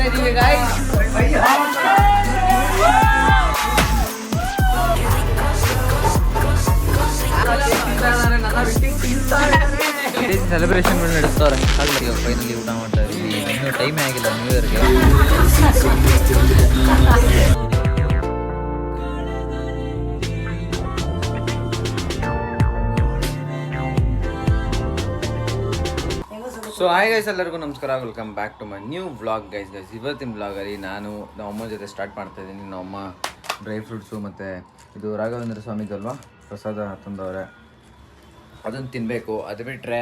ಇದೀವಿ ಗಾಯ್ಸ್. ಸೆಲೆಬ್ರೇಷನ್ಗಳು ನಡೆಸ್ತಾರೆ. ಅಲ್ಲಿ ಫೈನಲಿ ಊಟ ಮಾಡ್ತಾ ಇದ್ದೀವಿ. ಇನ್ನೂ ಟೈಮೇ ಆಗಿಲ್ಲ ನ್ಯೂ ಇಯರ್ಗೆ. ಸೊ ಹಾಯ್ ಗೈಸ್, ಎಲ್ಲರಿಗೂ ನಮಸ್ಕಾರ. Welcome back to my new vlog guys. ಇವತ್ತಿನ ವ್ಲಾಗಲ್ಲಿ ನಾನು ನಮ್ಮಮ್ಮನ ಜೊತೆ ಸ್ಟಾರ್ಟ್ ಮಾಡ್ತಾ ಇದ್ದೀನಿ. ನಮ್ಮಮ್ಮ ಡ್ರೈ ಫ್ರೂಟ್ಸು ಮತ್ತು ಇದು ರಾಘವೇಂದ್ರ ಸ್ವಾಮಿದಲ್ವಾ ಪ್ರಸಾದ ತಂದವ್ರೆ, ಅದನ್ನು ತಿನ್ನಬೇಕು. ಅದು ಬಿಟ್ಟರೆ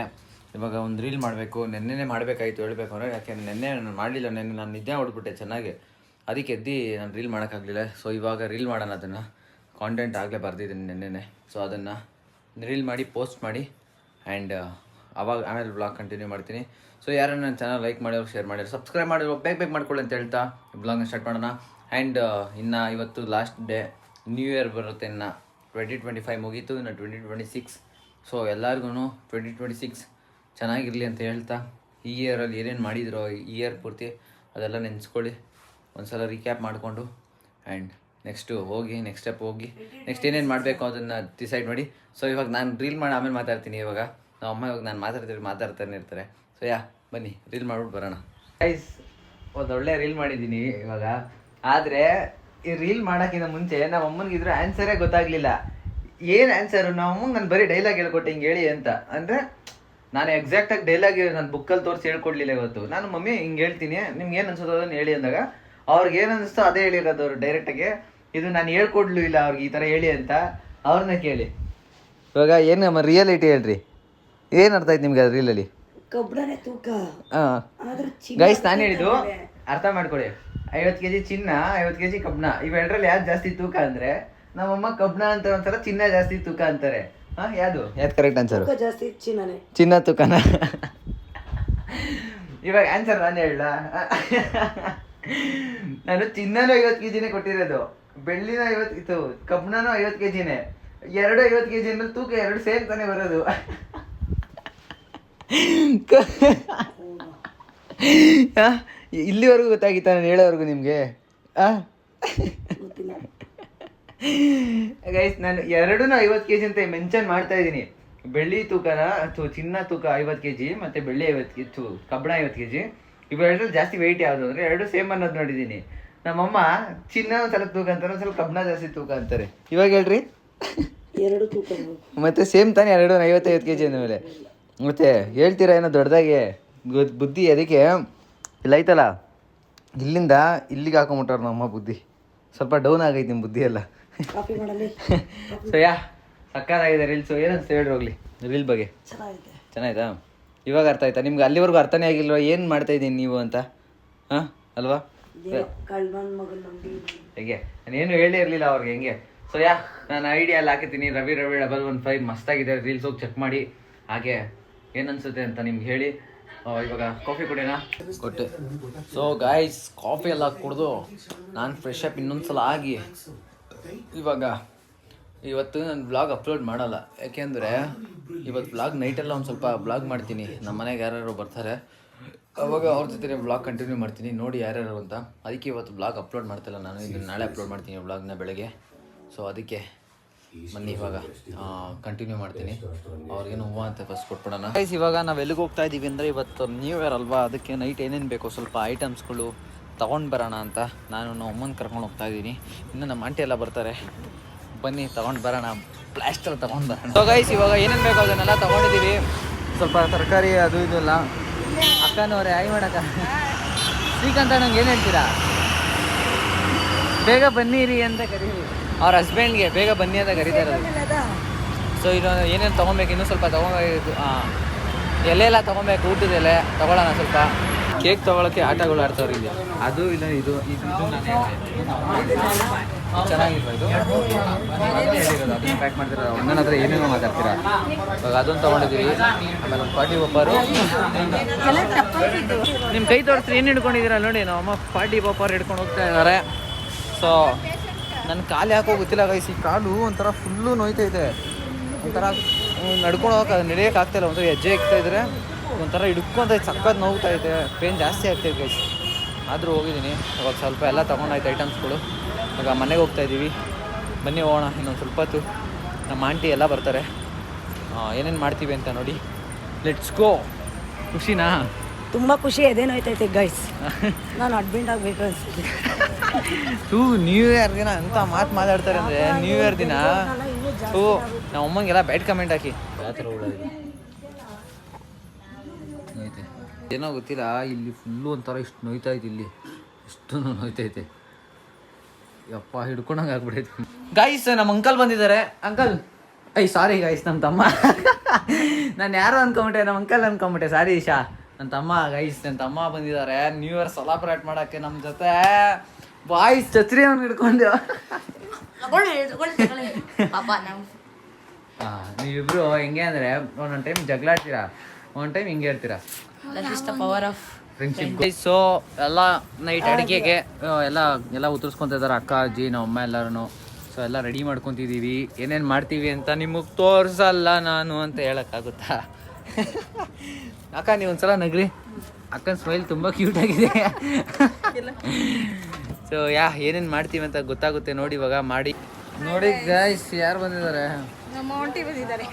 ಇವಾಗ ಒಂದು ರೀಲ್ ಮಾಡಬೇಕು. ನೆನ್ನೆನೇ ಮಾಡಬೇಕಾಯ್ತು ಹೇಳಬೇಕು ಅಂದರೆ, ಯಾಕೆಂದರೆ ನೆನ್ನೆ ನಾನು ಮಾಡಲಿಲ್ಲ. ನೆನ್ನೆ ನಾನು ನಿದ್ದೆ ಹೊಡ್ಬಿಟ್ಟೆ ಚೆನ್ನಾಗಿ, ಅದಕ್ಕೆ ಎದ್ದು ನಾನು ರೀಲ್ ಮಾಡೋಕ್ಕಾಗಲಿಲ್ಲ. ಸೊ ಇವಾಗ ರೀಲ್ ಮಾಡೋಣ. ಅದನ್ನು ಕಾಂಟೆಂಟ್ ಆಗಲೇ ಬರೆದಿದ್ದೀನಿ ನೆನ್ನೆನೇ. ಸೊ ಅದನ್ನು ರೀಲ್ ಮಾಡಿ ಪೋಸ್ಟ್ ಮಾಡಿ ಆ್ಯಂಡ್ ಆಮೇಲೆ ವ್ಲಾಗ್ ಕಂಟಿನ್ಯೂ ಮಾಡ್ತೀನಿ. ಸೊ ಯಾರು ನನ್ನ ಚಾನಲ್ ಲೈಕ್ ಮಾಡಿರೋ, ಶೇರ್ ಮಾಡಿರೋ, ಸಬ್ಸ್ಕ್ರೈಬ್ ಮಾಡಿರೋ ಬೇಗ ಮಾಡ್ಕೊಳ್ಳಿ ಅಂತ ಹೇಳ್ತಾ ವ್ಲಾಗ್ನ ಸ್ಟಾರ್ಟ್ ಮಾಡೋಣ. ಆ್ಯಂಡ್ ಇನ್ನು ಇವತ್ತು ಲಾಸ್ಟ್ ಡೇ, ನ್ಯೂ ಇಯರ್ ಬರುತ್ತೆ. ಇನ್ನು 2025 ಮುಗೀತು, ಇನ್ನು 2026. ಸೊ ಎಲ್ಲರಿಗೂ 2026 ಚೆನ್ನಾಗಿರಲಿ ಅಂತ ಹೇಳ್ತಾ, ಈ ಇಯರಲ್ಲಿ ಏನೇನು ಮಾಡಿದ್ರು ಈ ಇಯರ್ ಪೂರ್ತಿ ಅದೆಲ್ಲ ನೆನೆಸ್ಕೊಳ್ಳಿ, ಒಂದು ಸಲ ರೀಕ್ಯಾಪ್ ಮಾಡಿಕೊಂಡು ಆ್ಯಂಡ್ ನೆಕ್ಸ್ಟ್ ಸ್ಟೆಪ್ ಹೋಗಿ ನೆಕ್ಸ್ಟ್ ಏನೇನು ಮಾಡಬೇಕು ಅದನ್ನು ಡಿಸೈಡ್ ಮಾಡಿ. ಸೊ ಇವಾಗ ನಾನು ರೀಲ್ ಮಾಡಿ ಆಮೇಲೆ ಮಾತಾಡ್ತೀನಿ. ಇವಾಗ ನಮ್ಮ ಅಮ್ಮ ಇವಾಗ ನಾನು ಮಾತಾಡ್ತಾನೆ ಇರ್ತಾರೆ. ಸೊ ಬನ್ನಿ ರೀಲ್ ಮಾಡ್ಬಿಟ್ಟು ಬರೋಣ ಗೈಸ್. ಒಂದೊಳ್ಳೆ ರೀಲ್ ಮಾಡಿದ್ದೀನಿ ಇವಾಗ. ಆದರೆ ಈ ರೀಲ್ ಮಾಡೋಕ್ಕಿಂತ ಮುಂಚೆ ನಮ್ಮ ಅಮ್ಮನಿಗೆ ಇದ್ರ ಆನ್ಸರೇ ಗೊತ್ತಾಗಲಿಲ್ಲ. ಏನು ಆನ್ಸರು? ನಮ್ಮ ಅಮ್ಮಂಗೆ ನಾನು ಬರೀ ಡೈಲಾಗ್ ಹೇಳ್ಕೊಟ್ಟೆ, ಹಿಂಗೆ ಹೇಳಿ ಅಂತ. ಅಂದರೆ ನಾನು ಎಕ್ಸಾಕ್ಟಾಗಿ ಡೈಲಾಗ್ ನನ್ನ ಬುಕ್ಕಲ್ಲಿ ತೋರಿಸಿ ಹೇಳ್ಕೊಡ್ಲಿಲ್ಲ ಇವತ್ತು. ನಾನು ಮಮ್ಮಿ ಹಿಂಗೆ ಹೇಳ್ತೀನಿ, ನಿಮ್ಗೆ ಏನು ಅನ್ಸೋದು ಅದನ್ನು ಹೇಳಿ ಅಂದಾಗ ಅವ್ರಿಗೆ ಏನು ಅನಿಸ್ತೋ ಅದೇ ಹೇಳಿರೋದು ಅವರು ಡೈರೆಕ್ಟಾಗಿ. ಇದು ನಾನು ಹೇಳ್ಕೊಡ್ಲು ಇಲ್ಲ ಅವ್ರಿಗೆ ಈ ಥರ ಹೇಳಿ ಅಂತ. ಅವ್ರನ್ನ ಕೇಳಿ ಇವಾಗ ಏನು ನಮ್ಮ ರಿಯಾಲಿಟಿ ಹೇಳ್ರಿ, ಏನು ಅರ್ಥ ಆಯ್ತು ನಿಮ್ಗೆ ಅದು ರೀಲಲ್ಲಿ? ಗೈಸ್ ನಾನು ಹೇಳಿದ್ದು ಅರ್ಥ ಮಾಡ್ಕೊಳ್ಳಿ. 50 kg ಚಿನ್ನ, 50 kg ಕಬ್ಣ, ಇವೆರಡರಲ್ಲಿ ಯಾವ್ದು ಜಾಸ್ತಿ ತೂಕ ಅಂದರೆ ನಮ್ಮಮ್ಮ ಕಬ್ಣ ಅಂತ ಒಂದ್ಸಲ, ಚಿನ್ನ ಜಾಸ್ತಿ ತೂಕ ಅಂತಾರೆ. ಯಾವ್ದು ಕರೆಕ್ಟ್ ಆನ್ಸರ್? ಚಿನ್ನ ತೂಕನ. ಇವಾಗ ಆನ್ಸರ್ ನಾನು ಹೇಳ, ನಾನು ಚಿನ್ನನೂ 50 kgನೇ ಕೊಟ್ಟಿರೋದು, ಬೆಳ್ಳಿನ 50 ಇತ್ತು, ಕಬ್ಣನೂ 50 kgನೇ. ಎರಡು 50 kg ಅಂದ್ರೆ ತೂಕ ಎರಡು ಸೇಮ್ ತಾನೇ ಬರೋದು. ಇಲ್ಲಿವರೆಗೂ ಗೊತ್ತಾಗಿತ್ತ ನಾನು ಹೇಳೋವರೆಗೂ ನಿಮಗೆ? ಗೈಸ್ ನಾನು ಎರಡೂ 50 kg ಅಂತ ಮೆನ್ಷನ್ ಮಾಡ್ತಾ ಇದ್ದೀನಿ. ಬೆಳ್ಳಿ ತೂಕನ ಚಿನ್ನ ತೂಕ 50 kg ಮತ್ತು ಬೆಳ್ಳಿ 50 kg, ಕಬ್ಬಣ 50 kg. ಇವೆರಡರಲ್ಲಿ ಜಾಸ್ತಿ ವೆಯ್ಟ್ ಯಾವುದು ಅಂದರೆ ಎರಡು ಸೇಮ್ ಅನ್ನೋದು ನೋಡಿದ್ದೀನಿ. ನಮ್ಮಮ್ಮ ಚಿನ್ನ ಒಂದ್ಸಲ ತೂಕ ಅಂತಾರೆ, ಒಂದ್ಸಲ ಕಬ್ಬಣ ಜಾಸ್ತಿ ತೂಕ ಅಂತಾರೆ. ಇವಾಗ ಹೇಳ್ರಿ, ಎರಡು ತೂಕ ಮತ್ತೆ ಸೇಮ್ ತಾನೇ, ಎರಡು 50 kg ಅಂದಮೇಲೆ ಮತ್ತೆ ಹೇಳ್ತೀರಾ ಏನೋ ದೊಡ್ಡದಾಗೆ ಬುದ್ಧಿ. ಅದಕ್ಕೆ ಇಲ್ಲ ಐತಲ್ಲ, ಇಲ್ಲಿಂದ ಇಲ್ಲಿಗೆ ಹಾಕೊಂಬಿಟ್ಟಾರ ನಮ್ಮಮ್ಮ ಬುದ್ಧಿ. ಸ್ವಲ್ಪ ಡೌನ್ ಆಗೈತಿ ನಿಮ್ಮ ಬುದ್ಧಿ ಎಲ್ಲ. ಸೊ ಸಕ್ಕತ್ತಾಗಿದೆ ರೀಲ್ಸು. ಏನಂತ ಹೇಳಿ ಹೋಗ್ಲಿ ರೀಲ್ ಬಗ್ಗೆ? ಚೆನ್ನಾಯ್ತಾ? ಇವಾಗ ಅರ್ಥ ಆಯ್ತಾ ನಿಮ್ಗೆ? ಅಲ್ಲಿವರೆಗೂ ಅರ್ಥನೇ ಆಗಿಲ್ವ ಏನು ಮಾಡ್ತಾ ಇದ್ದೀನಿ ನೀವು ಅಂತ? ಅಲ್ವಾ? ಹೇಗೆ ನಾನೇನು ಹೇಳೇ ಇರಲಿಲ್ಲ ಅವ್ರಿಗೆ ಹೆಂಗೆ. ಸೊ ನಾನು ಐಡಿಯಾ ಎಲ್ಲ ಹಾಕಿದ್ದೀನಿ. ರವಿ 15 ಮಸ್ತಾಗಿದೆ ರೀಲ್ಸ್, ಹೋಗಿ ಚೆಕ್ ಮಾಡಿ. ಹಾಗೆ ಏನು ಅನಿಸುತ್ತೆ ಅಂತ ನಿಮ್ಗೆ ಹೇಳಿ. ಇವಾಗ ಕಾಫಿ ಕುಡಿಯೋಣ ಕೊಟ್ಟೆ. ಸೊ ಗಾಯ್ಸ್ ಕಾಫಿ ಎಲ್ಲ ಕುಡಿದು ನಾನು ಫ್ರೆಶ್ ಅಪ್ ಇನ್ನೊಂದ್ಸಲ ಆಗಿ ಇವಾಗ ಇವತ್ತು ನಾನು ವ್ಲಾಗ್ ಅಪ್ಲೋಡ್ ಮಾಡಲ್ಲ. ಯಾಕೆಂದರೆ ಇವತ್ತು ವ್ಲಾಗ್ ನೈಟೆಲ್ಲ ಒಂದು ಸ್ವಲ್ಪ ವ್ಲಾಗ್ ಮಾಡ್ತೀನಿ. ನಮ್ಮ ಮನೆಗೆ ಯಾರ್ಯಾರು ಬರ್ತಾರೆ ಅವಾಗ ಅವ್ರ ಜೊತೆ ವ್ಲಾಗ್ ಕಂಟಿನ್ಯೂ ಮಾಡ್ತೀನಿ, ನೋಡಿ ಯಾರ್ಯಾರು ಅಂತ. ಅದಕ್ಕೆ ಇವತ್ತು ವ್ಲಾಗ್ ಅಪ್ಲೋಡ್ ಮಾಡ್ತಿಲ್ಲ ನಾನು. ಇದನ್ನು ನಾಳೆ ಅಪ್ಲೋಡ್ ಮಾಡ್ತೀನಿ ವ್ಲಾಗ್ನ ಬೆಳಗ್ಗೆ. ಸೊ ಅದಕ್ಕೆ ಬನ್ನಿ ಇವಾಗ ಕಂಟಿನ್ಯೂ ಮಾಡ್ತೀನಿ. ಅವ್ರಿಗೇನು ಹೂವು ಅಂತ ಫಸ್ಟ್ ಕೊಟ್ಬಿಡೋಣ. ಗೈಸ್ ಇವಾಗ ನಾವು ಎಲ್ಲಿಗೆ ಹೋಗ್ತಾ ಇದ್ದೀವಿ ಅಂದರೆ, ಇವತ್ತು ನ್ಯೂ ಇಯರ್ ಅಲ್ವಾ, ಅದಕ್ಕೆ ನೈಟ್ ಏನೇನು ಬೇಕೋ ಸ್ವಲ್ಪ ಐಟಮ್ಸ್ಗಳು ತೊಗೊಂಡು ಬರೋಣ ಅಂತ ನಾನು ನಮ್ಮ ಅಮ್ಮನ ಕರ್ಕೊಂಡು ಹೋಗ್ತಾ ಇದ್ದೀನಿ. ಇನ್ನು ನಮ್ಮ ಆಂಟಿ ಎಲ್ಲ ಬರ್ತಾರೆ, ಬನ್ನಿ ತೊಗೊಂಡು ಬರೋಣ, ಪ್ಲಾಸ್ಟರ್ ತೊಗೊಂಡು ಬರೋಣ. ಸೊ ಗೈಸ್ ಇವಾಗ ಏನೇನು ಬೇಕೋ ಅದನ್ನೆಲ್ಲ ತೊಗೊಂಡಿದ್ದೀವಿ. ಸ್ವಲ್ಪ ತರಕಾರಿ ಅದು ಇದು ಎಲ್ಲ. ಅಕ್ಕನವ್ರೆ ಆಯ್ ಮಾಡಕ್ಕ ಶ್ರೀಕಾಂತ ನಂಗೆ ಏನು ಹೇಳ್ತೀರಾ? ಬೇಗ ಬನ್ನಿರಿ ಅಂತ ಕರೀರಿ. ಅವ್ರ ಹಸ್ಬೆಂಡ್ಗೆ ಬೇಗ ಬನ್ನಿ ಅಂತ ಕರೀತಾರೆ. ಸೊ ಇದು ಏನೇನು ತೊಗೊಬೇಕು, ಇನ್ನೂ ಸ್ವಲ್ಪ ತೊಗೊಬೇಕು. ಎಲೆ ಎಲ್ಲ ತೊಗೊಬೇಕು, ಊಟದ ಎಲೆ ತೊಗೊಳ್ಳೋಣ. ಸ್ವಲ್ಪ ಕೇಕ್ ತೊಗೊಳಕ್ಕೆ ಆಟಗಳು ಆಡ್ತಾವ್ರಿ ಇಲ್ಲಿ. ಅದು ಇಲ್ಲ ಇದು ಚೆನ್ನಾಗಿಲ್ವ? ಇದು ಹೇಳಿರೋದು ಅದನ್ನು ಪ್ಯಾಕ್ ಮಾಡ್ತೀರ. ನನ್ನ ಹತ್ರ ಏನೇನೋ ಮಾತಾಡ್ತೀರಾ. ಇವಾಗ ಅದನ್ನು ತೊಗೊಂಡಿದ್ದೀವಿ. ಆಮೇಲೆ ಒಂದು ಪಾರ್ಟಿ ಪಪ್ಪರು. ನಿಮ್ಮ ಕೈ ತೋರಿಸ್ರಿ ಏನು ಹಿಡ್ಕೊಂಡಿದ್ದೀರಾ ನೋಡಿ. ನಮ್ಮ ಅಮ್ಮ ಪಾರ್ಟಿ ಪಪ್ಪರ್ ಹಿಡ್ಕೊಂಡು ಹೋಗ್ತಾ ಇದ್ದಾರೆ. ಸೊ ನನ್ನ ಕಾಲು ಯಾಕೋ ಗೊತ್ತಿಲ್ಲ ಗೈಸ್, ಈ ಕಾಲು ಒಂಥರ ಫುಲ್ಲು ನೋಯ್ತೈತೆ. ಒಂಥರ ನಡ್ಕೊಂಡು ಹೋಗಕ್ಕೆ ನಡೆಯೋಕೆ ಆಗ್ತಾಯಿಲ್ಲ. ಒಂಥರ ಹೆಜ್ಜೆ ಇಕ್ತಾಯಿದ್ರೆ ಒಂಥರ ಹಿಡ್ಕೊಂತ ಸಕ್ಕತ್ ನೋವ್ತೈತೆ, ಪೇನ್ ಜಾಸ್ತಿ ಆಗ್ತೈತೆ ಗೈಸ್. ಆದರೂ ಹೋಗಿದ್ದೀನಿ. ಇವಾಗ ಸ್ವಲ್ಪ ಎಲ್ಲ ತೊಗೊಂಡಾಯ್ತು ಐಟಮ್ಸ್ಗಳು. ಇವಾಗ ಮನೆಗೆ ಹೋಗ್ತಾಯಿದ್ದೀವಿ. ಬನ್ನಿ ಹೋಗೋಣ ಇನ್ನೊಂದು ಸ್ವಲ್ಪ ಹೊತ್ತು. ನಮ್ಮ ಆಂಟಿ ಎಲ್ಲ ಬರ್ತಾರೆ. ಏನೇನು ಮಾಡ್ತೀವಿ ಅಂತ ನೋಡಿ. Let's go. ಖುಷಿನಾ? ತುಂಬ ಖುಷಿ. ಎದೇನೋಯ್ತೈತೆ ಗೈಸ್. ನಾನು ಅಡ್ಮಿಟ್ ಆಗಬೇಕು ಅನ್ಸುತ್ತೆ. ನ್ಯೂ ಇಯರ್ ದಿನ ಅಂತ ಮಾತಾಡ್ತಾರೆ ಅಂದರೆ ನ್ಯೂ ಇಯರ್ ದಿನ ನಮ್ಮ ಅಮ್ಮಂಗೆಲ್ಲ ಬ್ಯಾಡ್ ಕಮೆಂಟ್ ಹಾಕಿ ಯಾವ ಥರ ಓಡೋದು ಏನೋ ಗೊತ್ತಿಲ್ಲ. ಇಲ್ಲಿ ಫುಲ್ಲು ಒಂಥರ ಇಷ್ಟು ನೋಯ್ತಾಯ್ತು. ಇಲ್ಲಿ ಇಷ್ಟು ನೋಯ್ತೈತೆ. ಯಪ್ಪ ಹಿಡ್ಕೊಂಡಂಗೆ ಆಗ್ಬಿಡೈತೆ. ಗೈಸ್ ನಮ್ಮ ಅಂಕಲ್ ಬಂದಿದ್ದಾರೆ. ಅಂಕಲ್ ಸಾರಿ ಗೈಸ್, ನಮ್ಮ ತಮ್ಮ. ನಾನು ಯಾರು ಅನ್ಕೊಂಬಿಟ್ಟೆ, ನಮ್ಮ ಅಂಕಲ್ ಅನ್ಕೊಂಬಿಟ್ಟೆ. ಸಾರಿ ಈಶಾ, ನನ್ನ ತಮ್ಮ. ಗೈಸ್ ನನ್ನ ತಮ್ಮ ಬಂದಿದ್ದಾರೆ ನ್ಯೂ ಇಯರ್ ಸೆಲೆಬ್ರೇಟ್ ಮಾಡೋಕ್ಕೆ ನಮ್ಮ ಜೊತೆ. ಬಾಯ್ಸ್ ಛತ್ರಿ ಅವ್ನು ಹಿಡ್ಕೊಂಡು ನೀವಿಬ್ರು ಹೆಂಗೆ ಅಂದರೆ ಒಂದೊಂದು ಟೈಮ್ ಜಗಳಾಡ್ತೀರಾ, ಒಂದೊಂದು ಟೈಮ್ ಹಿಂಗೆ ಹೇಳ್ತೀರಾ. Power of friendship. ಸೊ ಎಲ್ಲ ನೈಟ್ ಅಡುಗೆಗೆ ಎಲ್ಲ ಉತ್ತರಿಸ್ಕೊತಾ ಇದ್ದಾರೆ ಅಕ್ಕ, ಅಜ್ಜಿ, ನಮ್ಮ ಅಮ್ಮ ಎಲ್ಲರೂ. ಸೊ ಎಲ್ಲ ರೆಡಿ ಮಾಡ್ಕೊತಿದ್ದೀವಿ. ಏನೇನು ಮಾಡ್ತೀವಿ ಅಂತ ನಿಮಗೆ ತೋರಿಸಲ್ಲ ನಾನು ಅಂತ ಹೇಳೋಕ್ಕಾಗುತ್ತಾ? ಅಕ್ಕ ನೀವು ಒಂದ್ಸಲ ನಗ್ರಿ. ಅಕ್ಕನ ಸ್ಮೈಲ್ ತುಂಬ ಕ್ಯೂಟಾಗಿದೆ. ಸೊ ಏನೇನು ಮಾಡ್ತೀವಿ ಅಂತ ಗೊತ್ತಾಗುತ್ತೆ ನೋಡಿ. ಇವಾಗ ಮಾಡಿ ನೋಡಿ ಗೈಸ್. ಯಾರು ಬಂದಿದ್ದಾರೆ? ನಮ್ಮ ಆಂಟಿ ಬಂದಿದ್ದಾರೆ.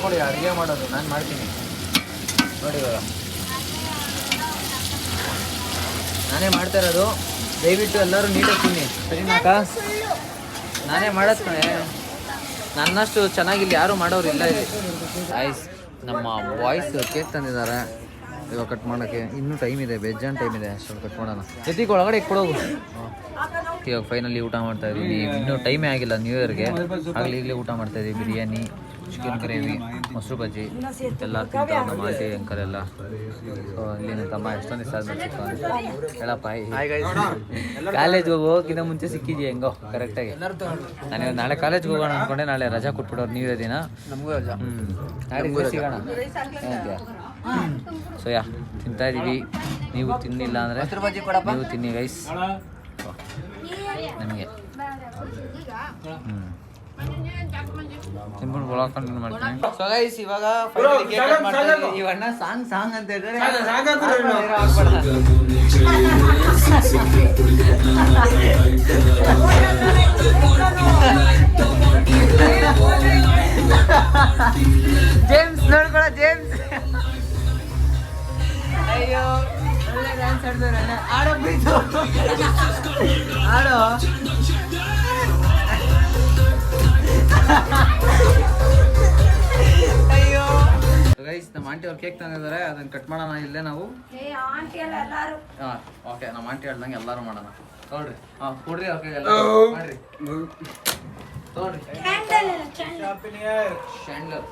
ನೋಡಿ ಅಡುಗೆ ಮಾಡೋದು ನಾನು ಮಾಡ್ತೀನಿ ನೋಡಿ. ಇವಾಗ ನಾನೇ ಮಾಡ್ತಾ ಇರೋದು. ದಯವಿಟ್ಟು ಎಲ್ಲರೂ ನೀಟಾಗಿ ತಿನ್ನಿ, ಸರಿನಾ ಅಕ್ಕ? ನಾನೇ ಮಾಡೋದು ಕಣೆ. ನನ್ನಷ್ಟು ಚೆನ್ನಾಗಿಲ್ಲಿ ಯಾರೂ ಮಾಡೋರಿಲ್ಲ ಇಲ್ಲಿ. ಆಯ್ಸ್ ನಮ್ಮ ಬಾಯ್ಸ್ ಕೇಕ್ ತಂದಿದ್ದಾರೆ. ಇವಾಗ ಕಟ್ ಮಾಡೋಕ್ಕೆ ಇನ್ನೂ ಟೈಮ್ ಇದೆ, ಬೇಜಾನ್ ಟೈಮ್ ಇದೆ. ಅಷ್ಟೊಂದು ಕಟ್ ಮಾಡೋಣ. ಜೊತೆಗೆ ಒಳಗಡೆ ಕೊಡೋಗು. ಇವಾಗ ಫೈನಲಿ ಊಟ ಮಾಡ್ತಾ ಇದ್ದೀವಿ. ಇನ್ನೂ ಟೈಮೇ ಆಗಿಲ್ಲ ನ್ಯೂ ಇಯರ್ಗೆ. ಆಗಲಿ ಈಗಲೇ ಊಟ ಮಾಡ್ತಾ ಇದ್ದೀವಿ. ಬಿರಿಯಾನಿ, ಚಿಕನ್ ಗ್ರೇವಿ, ಮೊಸರು ಬಜ್ಜಿ ಎಲ್ಲ ತಿಂತಾರೆ ನಮ್ಮ ಆಂಟಿ ಅಂಕಲ್ ಎಲ್ಲ. ಸೊ ಇಲ್ಲಿ ನನ್ನ ತಮ್ಮ ಎಷ್ಟೊಂದು ದಿವಸ ಆದ್ಮೇಲೆ ಸಿಕ್ಕ ಹೇಳಪ್ಪ. ಕಾಲೇಜ್ಗೆ ಹೋಗೋಕ್ಕಿಂತ ಮುಂಚೆ ಸಿಕ್ಕಿದ್ಯಾ ಹೆಂಗೋ ಕರೆಕ್ಟಾಗಿ. ನಾನು ನಾಳೆ ಕಾಲೇಜ್ಗೆ ಹೋಗೋಣ ಅಂದ್ಕೊಂಡೆ. ನಾಳೆ ರಜಾ ಕೊಟ್ಬಿಡೋರು ನ್ಯೂ ಇಯರ್ ದಿನ. ನಮಗೂ ರಜಾ. ನಾಳೆ ಸಿಗೋಣ. ಸೊ ತಿಂತಾ ಇದ್ದೀವಿ. ನೀವು ತಿನ್ನಿಲ್ಲ ಅಂದರೆ ನೀವು ತಿನ್ನಿ ಗೈಸ್. ನನಗೆ ತಿನ್ಕೊಂಡು ಒಳಕೊಂಡು ಮಾಡ್ತೀನಿ. ಸೊ ಗೈಸ್ ಇವಾಗ ಇವಣ್ಣ ಸಾಂಗ್ ಅಂತ ಹೇಳಿದ್ರೆ ಜೇಮ್ಸ್ ನೋಡ್ಕೊಳ. ಜೇಮ್ಸ್ ಅಯ್ಯೋ ಒಳ್ಳೆ ಡ್ಯಾನ್ಸ್ ಆಡ್ತಾರೆ. ಆಡೋ ಪ್ಲೀಸು, ಆಡೋ. ಅಯ್ಯೋ ಗೈಸ್ ನಮ್ಮ ಆಂಟಿ ಅವ್ರು ಕೇಕ್ ತಂದಿದ್ದಾರೆ. ಅದನ್ನ ಕಟ್ ಮಾಡೋಣ ಇಲ್ಲೇ ನಾವು. ಹಾಂ ಓಕೆ. ನಮ್ಮ ಆಂಟಿ ಹೇಳ್ದಂಗೆ ಎಲ್ಲರೂ ಮಾಡೋಣ. ನೋಡ್ರಿ ಕೊಡ್ರಿ ಅವ್ರಿಗೆ ಎಲ್ಲ ಮಾಡ್ರಿ. ನೋಡ್ರಿ ಶ್ಯಾಂಡ್ಲರ್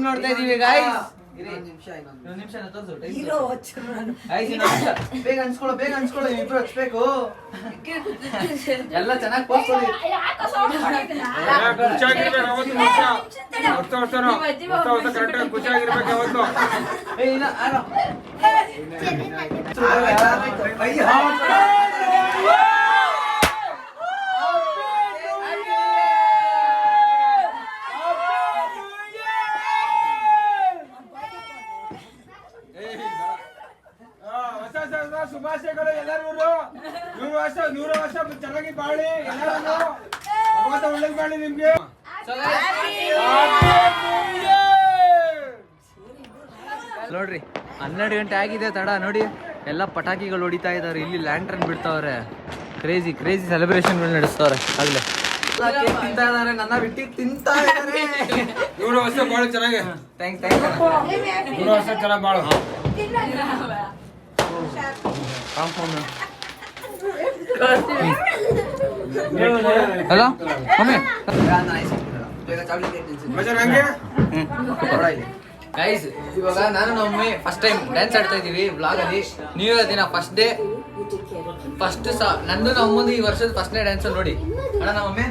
ನೋಡ್ತಾ ಇದೀವಿ ಗಾಯ್ಸ್. ಬೇಗ ಅನ್ಸ್ಕೊಳ್ಳೋ ಇಬ್ರು ಹಚ್ಬೇಕು. ಎಲ್ಲ ಚೆನ್ನಾಗಿ ಪೋಸ್ಕೊಳ್ಳಿ. ಶುಭಾಶಯಗಳು ಎಲ್ಲರಿಗೂ. 100 ವರ್ಷ ಚೆನ್ನಾಗಿ ಬಾಳಿ. ಎಲ್ಲರಿಗೂ ಭಗವಂತ ಒಳ್ಳೇದು ಮಾಡಿ ನಿಮ್ಗೆ. ನೋಡ್ರಿ 12 ಗಂಟೆ ಆಗಿದೆ. ತಡ ನೋಡಿ ಎಲ್ಲ ಪಟಾಕಿಗಳು ಹೊಡಿತಾ ಇದ್ದಾರೆ. ಇಲ್ಲಿ ಲ್ಯಾಂಟ್ರನ್ ಬಿಡ್ತಾವ್ರೆ. ಕ್ರೇಜಿ ಸೆಲೆಬ್ರೇಷನ್ಗಳು ನಡೆಸ್ತವ್ರೆ. ಆಗ್ಲೇ ತಿಂತಾ ಇದಾರೆ. ನನ್ನ ಬಿಟ್ಟು ತಿಂತಾ ಇದಾರೆ. 100 ವರ್ಷ ಬಾಳು ಚೆನ್ನಾಗಿ. ಥ್ಯಾಂಕ್ಸ್ 100 ವರ್ಷ ಚೆನ್ನಾಗಿ ಬಾಳು. ಹಲೋ ಮಮ್ಮಿ ಗೈಸ್, ಇವಾಗ ನಾನು ನಮ್ಮಿ ಫಸ್ಟ್ ಟೈಮ್ ಡ್ಯಾನ್ಸ್ ಆಡ್ತಾ ಇದೀವಿ ವ್ಲಾಗ್ ಅಲ್ಲಿ. ನ್ಯೂ ಇಯರ್ ದಿನ ಫಸ್ಟ್ ಡೇ. ಫಸ್ಟ್ ನಂದು ನಮ್ಮದು ಈ ವರ್ಷದ ಫಸ್ಟ್ನೇ ಡ್ಯಾನ್ಸ್ ನೋಡಿ. ಅಣ್ಣ ನಮ್ಮಮ್ಮಿ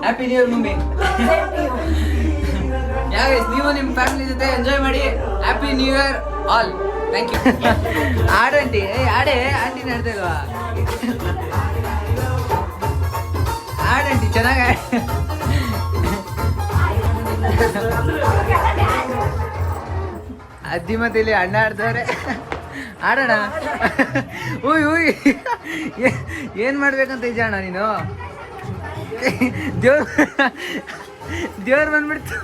ಹ್ಯಾಪಿ ನ್ಯೂ ಇಯರ್ ಮಮ್ಮಿ. ನೀವು ನಿಮ್ಮ ಫ್ಯಾಮಿಲಿ ಜೊತೆ ಎಂಜಾಯ್ ಮಾಡಿ. Happy new year all. Thank you. ಆಡಂಟಿ ಆಡೆ ಆಂಟಿ ನಡ್ತಾ ಇಲ್ವಾ? ಆಡಂಟಿ ಚೆನ್ನಾಗಿ ಅಜ್ಜಿ ಮತ್ತೆ ಇಲ್ಲಿ ಅಣ್ಣ ಆಡ್ತವ್ರೆ. ಆಡೋಣ. ಉಯ್ ಉಯ್ ಏನು ಮಾಡ್ಬೇಕಂತ ಇದ್ದ ಅಣ್ಣ ನೀನು? ದೇವ್ರು ಬಂದ್ಬಿಡ್ತು.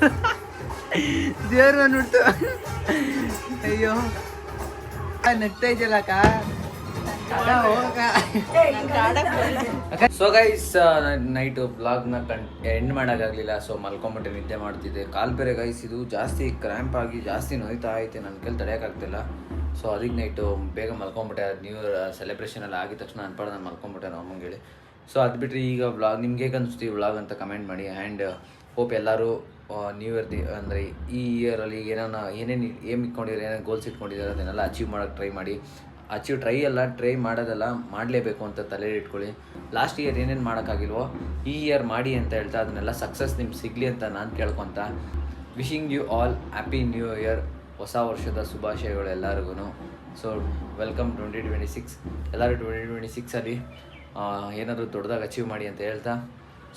ಅಯ್ಯೋ ನಗ್ತಾ ಇದೆಯಲ್ಲಕ್ಕ. ಸೊ ಗೈಸ್ ನೈಟು ವ್ಲಾಗ್ನ ಎಂಡ್ ಮಾಡೋಕ್ಕಾಗಲಿಲ್ಲ. ಸೊ ಮಲ್ಕೊಂಬಿಟ್ಟೆ, ನಿದ್ದೆ ಮಾಡ್ತಿದ್ದೆ. ಕಾಲು ಬೇರೆ ಗೈಸ್ ಇದು ಜಾಸ್ತಿ ಕ್ರ್ಯಾಂಪ್ ಆಗಿ ಜಾಸ್ತಿ ನೋಯ್ತಾ ಐತೆ, ನನ್ನ ಕೈಲಿ ತಡೆಯೋಕ್ಕಾಗ್ತಿಲ್ಲ. ಸೊ ಅದಕ್ಕೆ ನೈಟು ಬೇಗ ಮಲ್ಕೊಂಬಿಟ್ಟೆ. ನ್ಯೂ ಇಯರ್ ಸೆಲೆಬ್ರೇಷನ್ ಎಲ್ಲ ಆಗಿದ ತಕ್ಷಣ ಅನ್ಪಾಡು ನಾನು ಮಲ್ಕೊಂಬಿಟ್ಟೆ ನಮ್ಮ ಅಮ್ಮಂಗೆ ಹೇಳಿ. ಸೊ ಅದು ಬಿಟ್ಟರೆ ಈಗ ವ್ಲಾಗ್ ನಿಮ್ಗೆ ಹೇಗೆ ಅನಿಸ್ತೀವಿ ವ್ಲಾಗ್ ಅಂತ ಕಮೆಂಟ್ ಮಾಡಿ. ಆ್ಯಂಡ್ ಹೋಪ್ ಎಲ್ಲರೂ ನ್ಯೂ ಇಯರ್ ಅಂದರೆ ಈ ಇಯರಲ್ಲಿ ಏನೇನು ಏಮ್ ಇಟ್ಕೊಂಡಿದ್ದಾರೆ, ಏನೇನು ಗೋಲ್ಸ್ ಇಟ್ಕೊಂಡಿದ್ದಾರೆ ಅದನ್ನೆಲ್ಲ ಅಚೀವ್ ಮಾಡೋಕ್ಕೆ ಟ್ರೈ ಮಾಡೋದೆಲ್ಲ ಮಾಡಲೇಬೇಕು ಅಂತ ತಲೆಯಲ್ಲಿ ಇಟ್ಕೊಳ್ಳಿ. ಲಾಸ್ಟ್ ಇಯರ್ ಏನೇನು ಮಾಡೋಕ್ಕಾಗಿಲ್ವೋ ಈ ಇಯರ್ ಮಾಡಿ ಅಂತ ಹೇಳ್ತಾ ಅದನ್ನೆಲ್ಲ ಸಕ್ಸಸ್ ನಿಮ್ಗೆ ಸಿಗಲಿ ಅಂತ ನಾನು ಕೇಳ್ಕೊತ wishing you all happy new year. ಹೊಸ ವರ್ಷದ ಶುಭಾಶಯಗಳು ಎಲ್ಲರಿಗೂ. So welcome 2026. ಎಲ್ಲರೂ 2026ಅಲ್ಲಿ ಏನಾದರೂ ದೊಡ್ಡದಾಗಿ ಅಚೀವ್ ಮಾಡಿ ಅಂತ ಹೇಳ್ತಾ,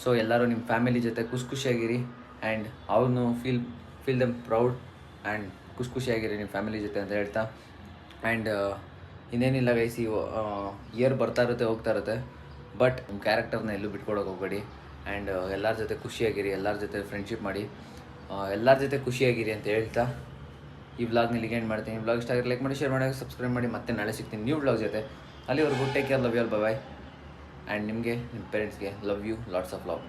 ಸೊ ಎಲ್ಲರೂ ನಿಮ್ಮ ಫ್ಯಾಮಿಲಿ ಜೊತೆ ಖುಷಿಯಾಗಿರಿ. ಆ್ಯಂಡ್ ಅವ್ರನ್ನೂ ಫೀಲ್ ದಮ್ ಪ್ರೌಡ್ ಆ್ಯಂಡ್ ಖುಷಿಯಾಗಿರಿ ನಿಮ್ಮ ಫ್ಯಾಮಿಲಿ ಜೊತೆ ಅಂತ ಹೇಳ್ತಾ. ಆ್ಯಂಡ್ ಇನ್ನೇನಿಲ್ಲ ಗೈಸ್, ಇಯರ್ ಬರ್ತಾ ಇರುತ್ತೆ ಹೋಗ್ತಾ ಇರುತ್ತೆ, ಬಟ್ ನಿಮ್ಮ ಕ್ಯಾರೆಕ್ಟರ್ನ ಎಲ್ಲೂ ಬಿಟ್ಕೊಡೋಕೆ ಹೋಗಬೇಡಿ. ಆ್ಯಂಡ್ ಎಲ್ಲರ ಜೊತೆ ಖುಷಿಯಾಗಿರಿ, ಎಲ್ಲರ ಜೊತೆ ಫ್ರೆಂಡ್ಶಿಪ್ ಮಾಡಿ, ಎಲ್ಲರ ಜೊತೆ ಖುಷಿಯಾಗಿರಿ ಅಂತ ಹೇಳ್ತಾ ಈ ವ್ಲಾಗ್ನ ಇಲ್ಲಿಗೆ ಎಂಡ್ ಮಾಡ್ತೀನಿ. ವ್ಲಾಗ್ ಇಷ್ಟ ಆಗಿದ್ರೆ ಲೈಕ್ ಮಾಡಿ, ಶೇರ್ ಮಾಡಿ, ಸಬ್ಸ್ಕ್ರೈಬ್ ಮಾಡಿ. ಮತ್ತೆ ನಾಳೆ ಸಿಗ್ತೀನಿ ನ್ಯೂ ವ್ಲಾಗ್ ಜೊತೆ. ಅಲ್ಲಿವರೆಗೂ take care, love you all, bye. And ನಿಮಗೆ ನಿಮ್ಮ ಪೇರೆಂಟ್ಸ್ಗೆ love you, lots of love.